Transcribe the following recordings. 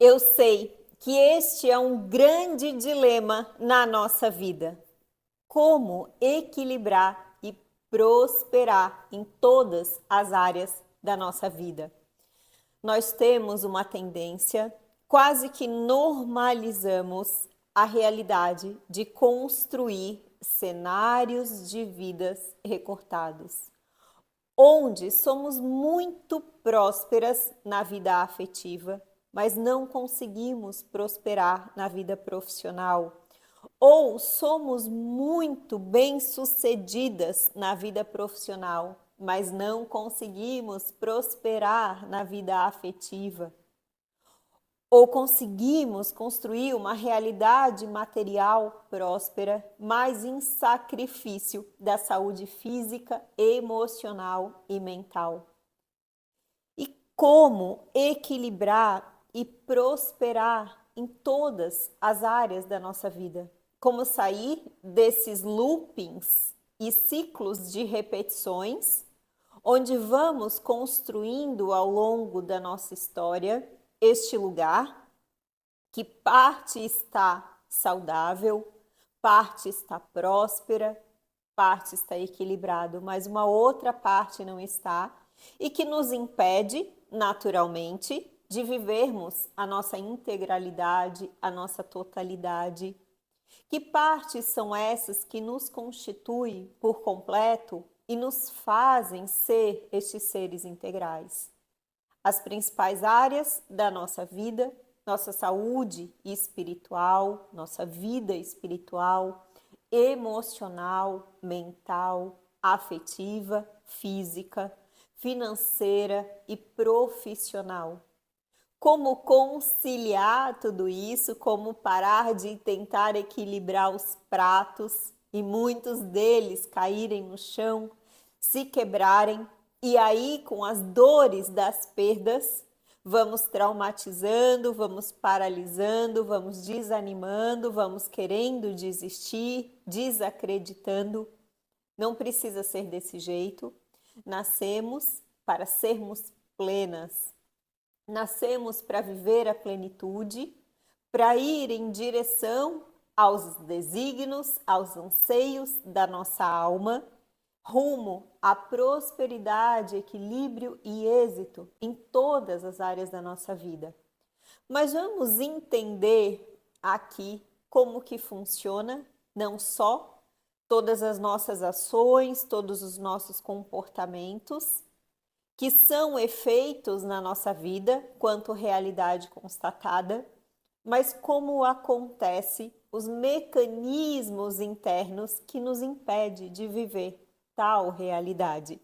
Eu sei que este é um grande dilema na nossa vida. Como equilibrar e prosperar em todas as áreas da nossa vida? Nós temos uma tendência, quase que normalizamos a realidade de construir cenários de vidas recortados, onde somos muito prósperas na vida afetiva, mas não conseguimos prosperar na vida profissional. Ou somos muito bem-sucedidas na vida profissional, mas não conseguimos prosperar na vida afetiva. Ou conseguimos construir uma realidade material próspera, mas em sacrifício da saúde física, emocional e mental. E como equilibrar e prosperar em todas as áreas da nossa vida? Como sair desses loopings e ciclos de repetições, onde vamos construindo ao longo da nossa história este lugar que parte está saudável, parte está próspera, parte está equilibrado, mas uma outra parte não está, e que nos impede, naturalmente, de vivermos a nossa integralidade, a nossa totalidade. Que partes são essas que nos constituem por completo e nos fazem ser estes seres integrais? As principais áreas da nossa vida, nossa saúde espiritual, nossa vida espiritual, emocional, mental, afetiva, física, financeira e profissional. Como conciliar tudo isso, como parar de tentar equilibrar os pratos e muitos deles caírem no chão, se quebrarem, e aí com as dores das perdas, vamos traumatizando, vamos paralisando, vamos desanimando, vamos querendo desistir, desacreditando. Não precisa ser desse jeito. Nascemos para sermos plenas. Nascemos para viver a plenitude, para ir em direção aos desígnios, aos anseios da nossa alma, rumo à prosperidade, equilíbrio e êxito em todas as áreas da nossa vida. Mas vamos entender aqui como que funciona, não só todas as nossas ações, todos os nossos comportamentos, que são efeitos na nossa vida quanto realidade constatada, mas como acontece os mecanismos internos que nos impede de viver tal realidade.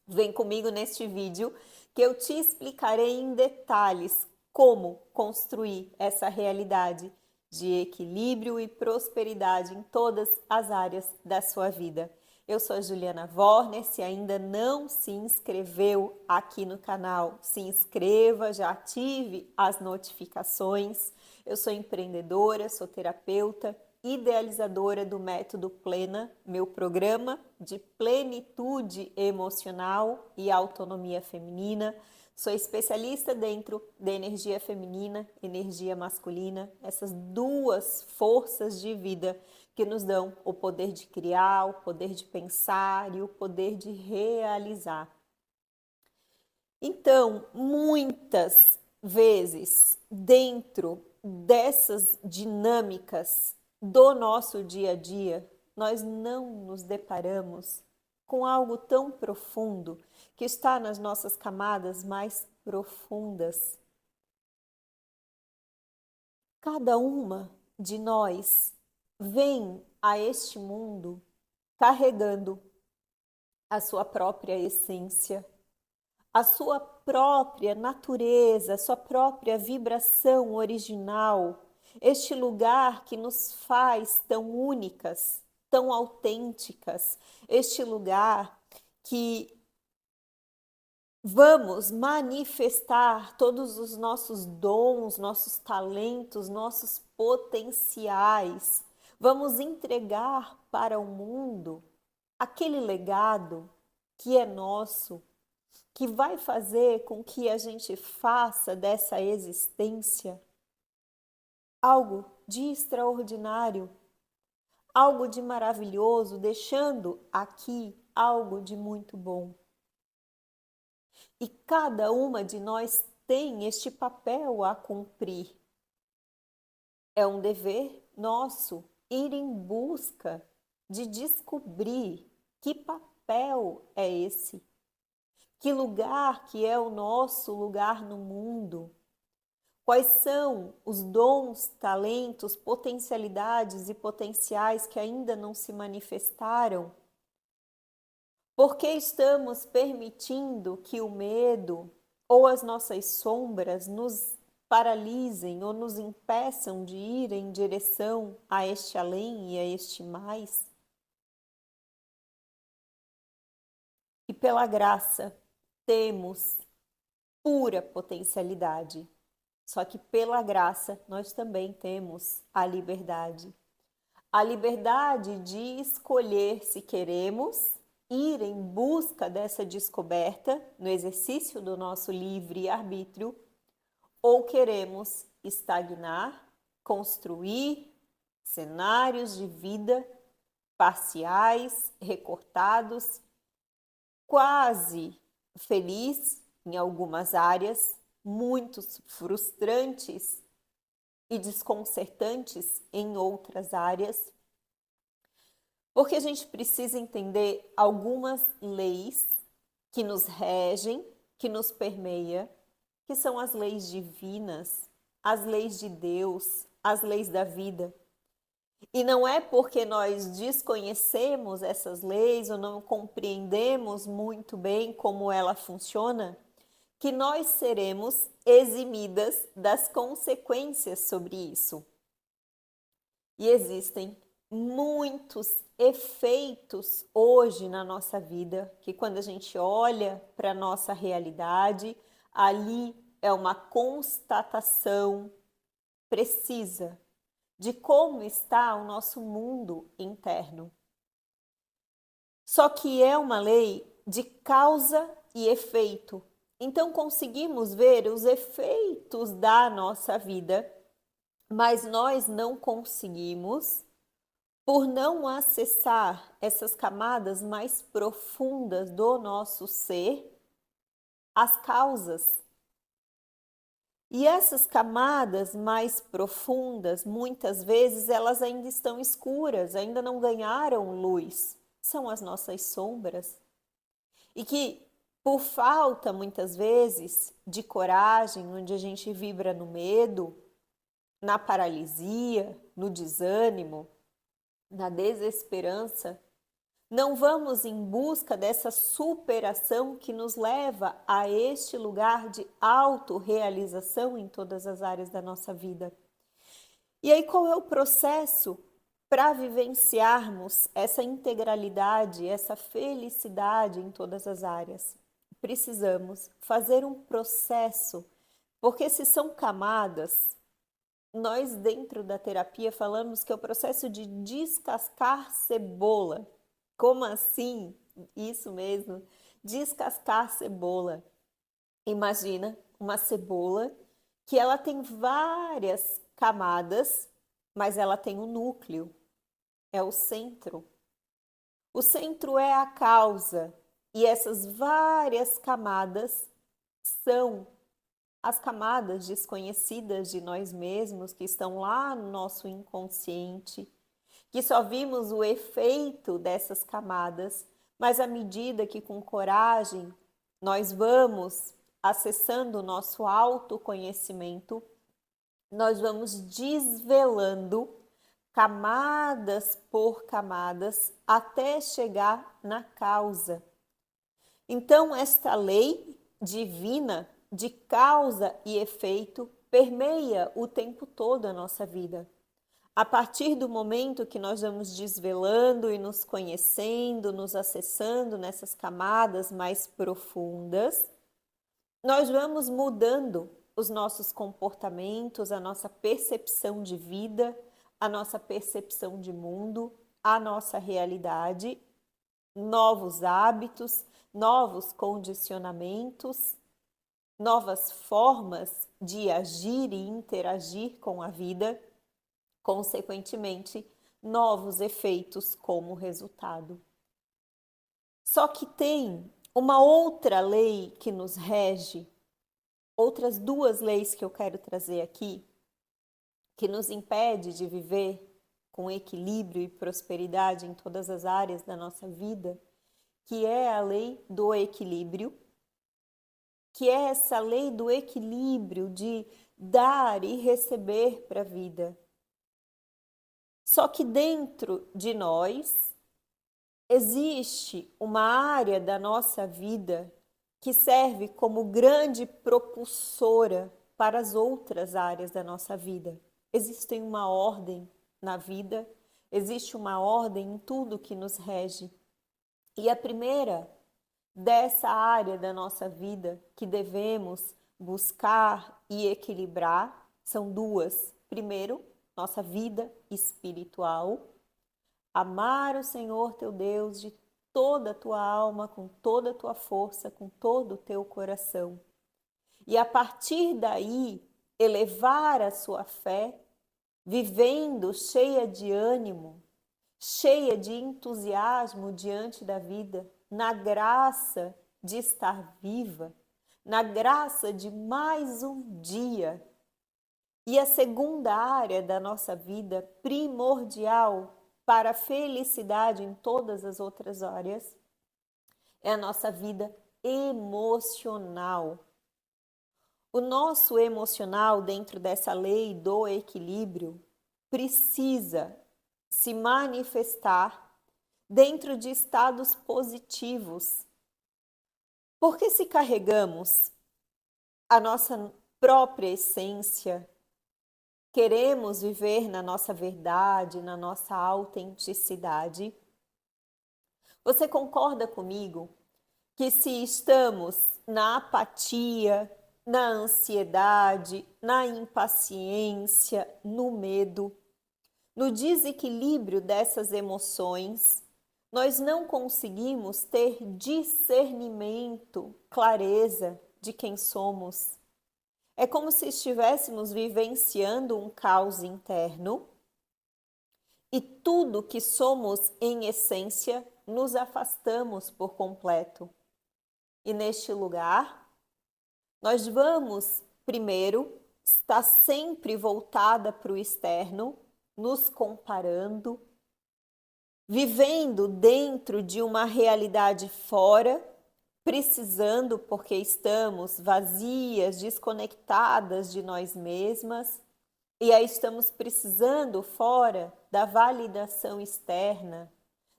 Vem comigo neste vídeo que eu te explicarei em detalhes como construir essa realidade de equilíbrio e prosperidade em todas as áreas da sua vida. Eu sou a Juliana Warner, se ainda não se inscreveu aqui no canal, se inscreva, já ative as notificações. Eu sou empreendedora, sou terapeuta, idealizadora do Método Plena, meu programa de plenitude emocional e autonomia feminina. Sou especialista dentro da energia feminina, energia masculina, essas duas forças de vida que nos dão o poder de criar, o poder de pensar e o poder de realizar. Então, muitas vezes, dentro dessas dinâmicas do nosso dia a dia, nós não nos deparamos com algo tão profundo que está nas nossas camadas mais profundas. Cada uma de nós vem a este mundo carregando a sua própria essência, a sua própria natureza, a sua própria vibração original, este lugar que nos faz tão únicas, tão autênticas, este lugar que vamos manifestar todos os nossos dons, nossos talentos, nossos potenciais. Vamos entregar para o mundo aquele legado que é nosso, que vai fazer com que a gente faça dessa existência algo de extraordinário, algo de maravilhoso, deixando aqui algo de muito bom. E cada uma de nós tem este papel a cumprir. É um dever nosso ir em busca de descobrir que papel é esse, que lugar que é o nosso lugar no mundo, quais são os dons, talentos, potencialidades e potenciais que ainda não se manifestaram. Por que estamos permitindo que o medo ou as nossas sombras nos paralisem ou nos impeçam de ir em direção a este além e a este mais? E pela graça temos pura potencialidade. Só que pela graça nós também temos a liberdade. A liberdade de escolher se queremos ir em busca dessa descoberta no exercício do nosso livre arbítrio ou queremos estagnar, construir cenários de vida parciais, recortados, quase feliz em algumas áreas, muitos frustrantes e desconcertantes em outras áreas, porque a gente precisa entender algumas leis que nos regem, que nos permeia, que são as leis divinas, as leis de Deus, as leis da vida. E não é porque nós desconhecemos essas leis ou não compreendemos muito bem como ela funciona, que nós seremos eximidas das consequências sobre isso. E existem muitos efeitos hoje na nossa vida, que quando a gente olha para a nossa realidade, ali é uma constatação precisa de como está o nosso mundo interno. Só que é uma lei de causa e efeito. Então conseguimos ver os efeitos da nossa vida, mas nós não conseguimos, por não acessar essas camadas mais profundas do nosso ser, as causas. E essas camadas mais profundas, muitas vezes, elas ainda estão escuras, ainda não ganharam luz. São as nossas sombras. E que, por falta, muitas vezes, de coragem, onde a gente vibra no medo, na paralisia, no desânimo, na desesperança, não vamos em busca dessa superação que nos leva a este lugar de autorrealização em todas as áreas da nossa vida. E aí, qual é o processo para vivenciarmos essa integralidade, essa felicidade em todas as áreas? Precisamos fazer um processo, porque se são camadas, nós dentro da terapia falamos que é o processo de descascar cebola. Como assim? Isso mesmo, descascar cebola. Imagina uma cebola que ela tem várias camadas, mas ela tem um núcleo, é o centro. O centro é a causa e essas várias camadas são as camadas desconhecidas de nós mesmos que estão lá no nosso inconsciente, que só vimos o efeito dessas camadas, mas à medida que com coragem nós vamos acessando o nosso autoconhecimento, nós vamos desvelando camadas por camadas até chegar na causa. Então, esta lei divina de causa e efeito permeia o tempo todo a nossa vida. A partir do momento que nós vamos desvelando e nos conhecendo, nos acessando nessas camadas mais profundas, nós vamos mudando os nossos comportamentos, a nossa percepção de vida, a nossa percepção de mundo, a nossa realidade, novos hábitos, novos condicionamentos, novas formas de agir e interagir com a vida. consequentemente, novos efeitos como resultado. Só que tem uma outra lei que nos rege, outras duas leis que eu quero trazer aqui, que nos impede de viver com equilíbrio e prosperidade em todas as áreas da nossa vida, que é a lei do equilíbrio, que é essa lei do equilíbrio de dar e receber para a vida. Só que dentro de nós existe uma área da nossa vida que serve como grande propulsora para as outras áreas da nossa vida. Existe uma ordem na vida, existe uma ordem em tudo que nos rege. E a primeira dessa área da nossa vida que devemos buscar e equilibrar são duas. Primeiro, nossa vida espiritual. Amar o Senhor teu Deus de toda a tua alma, com toda a tua força, com todo o teu coração. E a partir daí, elevar a sua fé, vivendo cheia de ânimo, cheia de entusiasmo diante da vida, na graça de estar viva, na graça de mais um dia. E a segunda área da nossa vida, primordial para a felicidade em todas as outras áreas, é a nossa vida emocional. O nosso emocional, dentro dessa lei do equilíbrio, precisa se manifestar dentro de estados positivos. Porque se carregamos a nossa própria essência, queremos viver na nossa verdade, na nossa autenticidade, você concorda comigo que se estamos na apatia, na ansiedade, na impaciência, no medo, no desequilíbrio dessas emoções, nós não conseguimos ter discernimento, clareza de quem somos. É como se estivéssemos vivenciando um caos interno e tudo que somos em essência nos afastamos por completo. E neste lugar, nós vamos, primeiro, estar sempre voltada para o externo, nos comparando, vivendo dentro de uma realidade fora, precisando porque estamos vazias, desconectadas de nós mesmas, e aí estamos precisando fora da validação externa,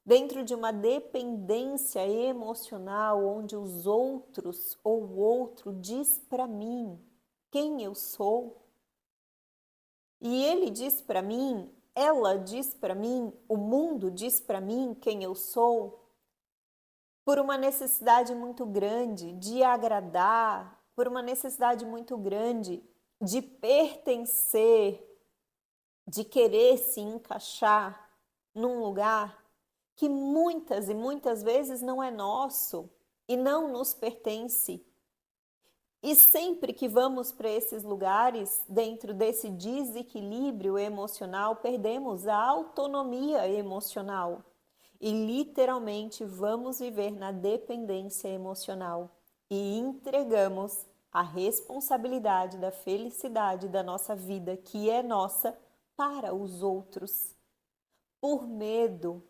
dentro de uma dependência emocional onde os outros ou o outro diz para mim quem eu sou. E ele diz para mim, ela diz para mim, o mundo diz para mim quem eu sou, por uma necessidade muito grande de agradar, por uma necessidade muito grande de pertencer, de querer se encaixar num lugar que muitas e muitas vezes não é nosso e não nos pertence. E sempre que vamos para esses lugares, dentro desse desequilíbrio emocional, perdemos a autonomia emocional e literalmente vamos viver na dependência emocional e entregamos a responsabilidade da felicidade da nossa vida, que é nossa, para os outros, por medo,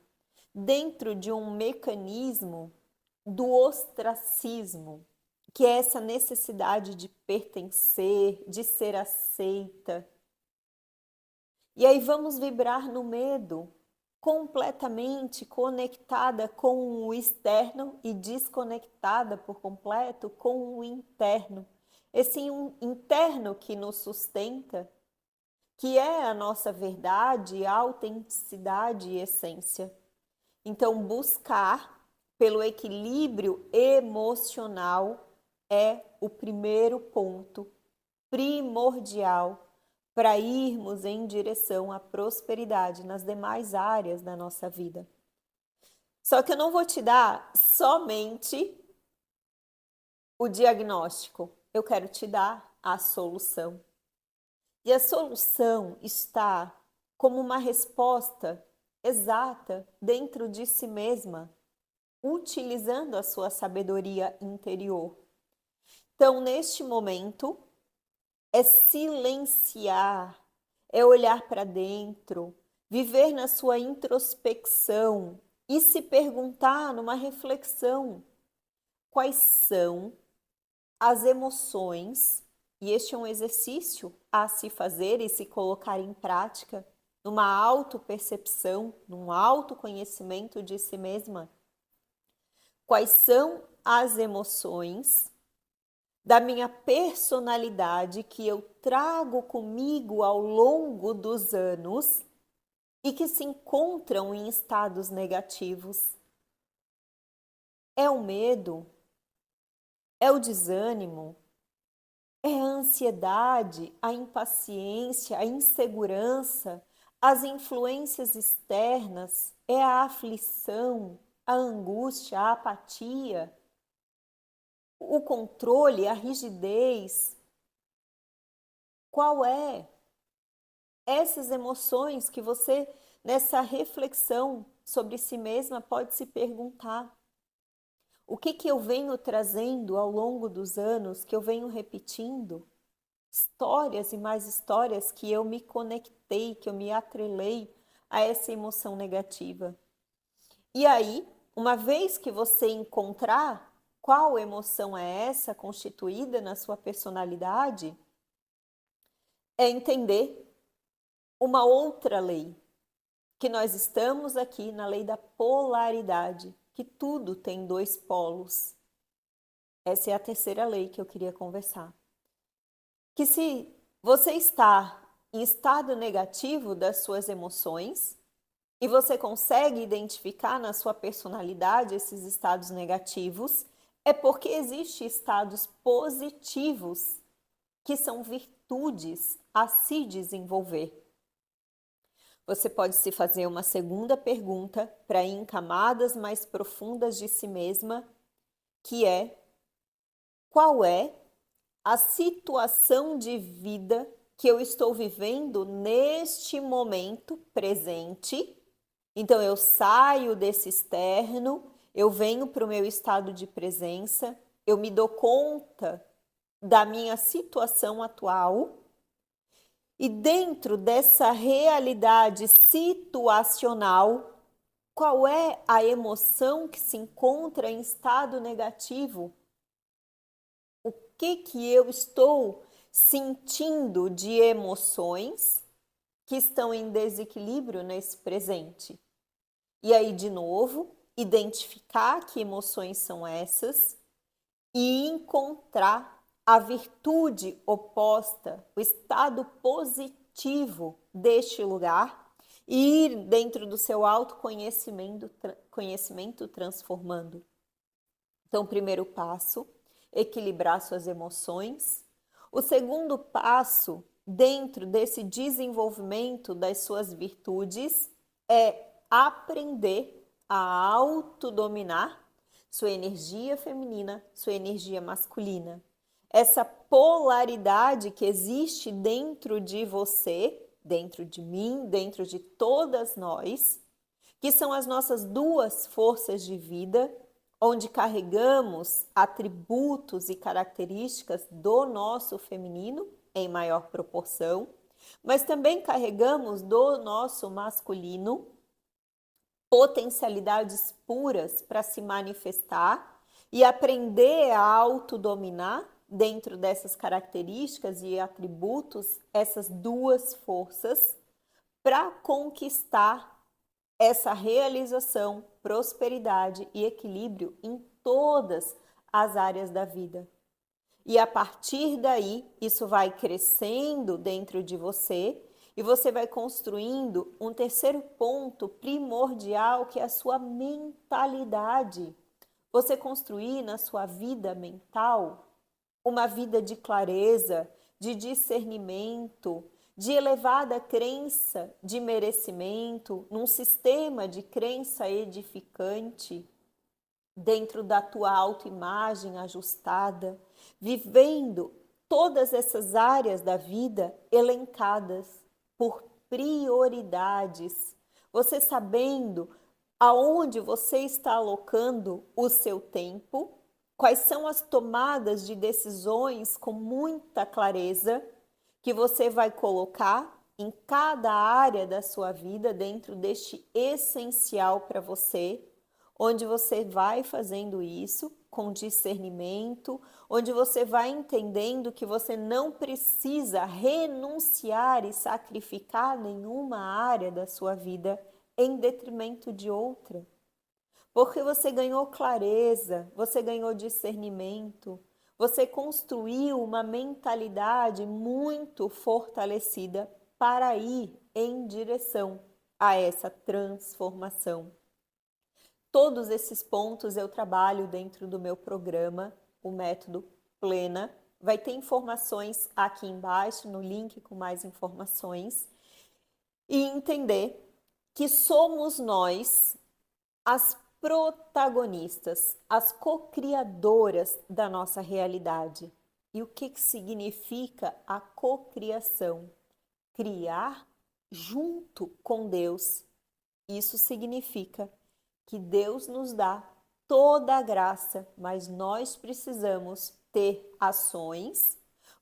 dentro de um mecanismo do ostracismo, que é essa necessidade de pertencer, de ser aceita. E aí vamos vibrar no medo, completamente conectada com o externo e desconectada por completo com o interno. Esse interno que nos sustenta, que é a nossa verdade, autenticidade e essência. Então, buscar pelo equilíbrio emocional é o primeiro ponto primordial para irmos em direção à prosperidade nas demais áreas da nossa vida. Só que eu não vou te dar somente o diagnóstico, eu quero te dar a solução. E a solução está como uma resposta exata dentro de si mesma, utilizando a sua sabedoria interior. Então, neste momento, é silenciar, é olhar para dentro, viver na sua introspecção e se perguntar numa reflexão quais são as emoções, e este é um exercício a se fazer e se colocar em prática, numa autopercepção, num autoconhecimento de si mesma. Quais são as emoções da minha personalidade que eu trago comigo ao longo dos anos e que se encontram em estados negativos? É o medo? É o desânimo? É a ansiedade, a impaciência, a insegurança, as influências externas? É a aflição, a angústia, a apatia? O controle, a rigidez? Qual é? Essas emoções que você, nessa reflexão sobre si mesma, pode se perguntar: o que eu venho trazendo ao longo dos anos, que eu venho repetindo? Histórias e mais histórias que eu me conectei, que eu me atrelei a essa emoção negativa. E aí, uma vez que você encontrar qual emoção é essa constituída na sua personalidade, é entender uma outra lei, que nós estamos aqui na lei da polaridade, que tudo tem dois polos. Essa é a terceira lei que eu queria conversar. Que se você está em estado negativo das suas emoções, e você consegue identificar na sua personalidade esses estados negativos, é porque existem estados positivos, que são virtudes a se desenvolver. Você pode se fazer uma segunda pergunta para ir em camadas mais profundas de si mesma, que é: qual é a situação de vida que eu estou vivendo neste momento presente? Então, eu saio desse externo, eu venho para o meu estado de presença, eu me dou conta da minha situação atual. E dentro dessa realidade situacional, qual é a emoção que se encontra em estado negativo? O que eu estou sentindo de emoções que estão em desequilíbrio nesse presente? E aí, de novo, identificar que emoções são essas e encontrar a virtude oposta, o estado positivo deste lugar e ir dentro do seu autoconhecimento transformando. Então, o primeiro passo, equilibrar suas emoções. O segundo passo, dentro desse desenvolvimento das suas virtudes, é aprender a autodominar sua energia feminina, sua energia masculina. Essa polaridade que existe dentro de você, dentro de mim, dentro de todas nós, que são as nossas duas forças de vida, onde carregamos atributos e características do nosso feminino em maior proporção, mas também carregamos do nosso masculino potencialidades puras para se manifestar e aprender a autodominar dentro dessas características e atributos essas duas forças para conquistar essa realização, prosperidade e equilíbrio em todas as áreas da vida. E a partir daí, isso vai crescendo dentro de você e você vai construindo um terceiro ponto primordial, que é a sua mentalidade. Você construir na sua vida mental uma vida de clareza, de discernimento, de elevada crença de merecimento, num sistema de crença edificante, dentro da tua autoimagem ajustada, vivendo todas essas áreas da vida elencadas por prioridades. Você sabendo aonde você está alocando o seu tempo, quais são as tomadas de decisões com muita clareza que você vai colocar em cada área da sua vida dentro deste essencial para você, onde você vai fazendo isso com discernimento, onde você vai entendendo que você não precisa renunciar e sacrificar nenhuma área da sua vida em detrimento de outra. Porque você ganhou clareza, você ganhou discernimento, você construiu uma mentalidade muito fortalecida para ir em direção a essa transformação. Todos esses pontos eu trabalho dentro do meu programa, o método Plena. Vai ter informações aqui embaixo, no link com mais informações. E entender que somos nós as protagonistas, as co-criadoras da nossa realidade. E o que significa a cocriação? Criar junto com Deus. Isso significa que Deus nos dá toda a graça, mas nós precisamos ter ações,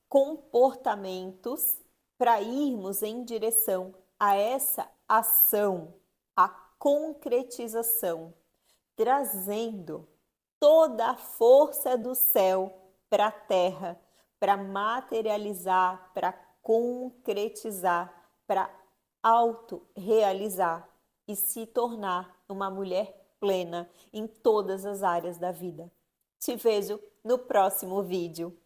comportamentos para irmos em direção a essa ação, a concretização, trazendo toda a força do céu para a terra, para materializar, para concretizar, para autorrealizar e se tornar uma mulher plena em todas as áreas da vida. Te vejo no próximo vídeo.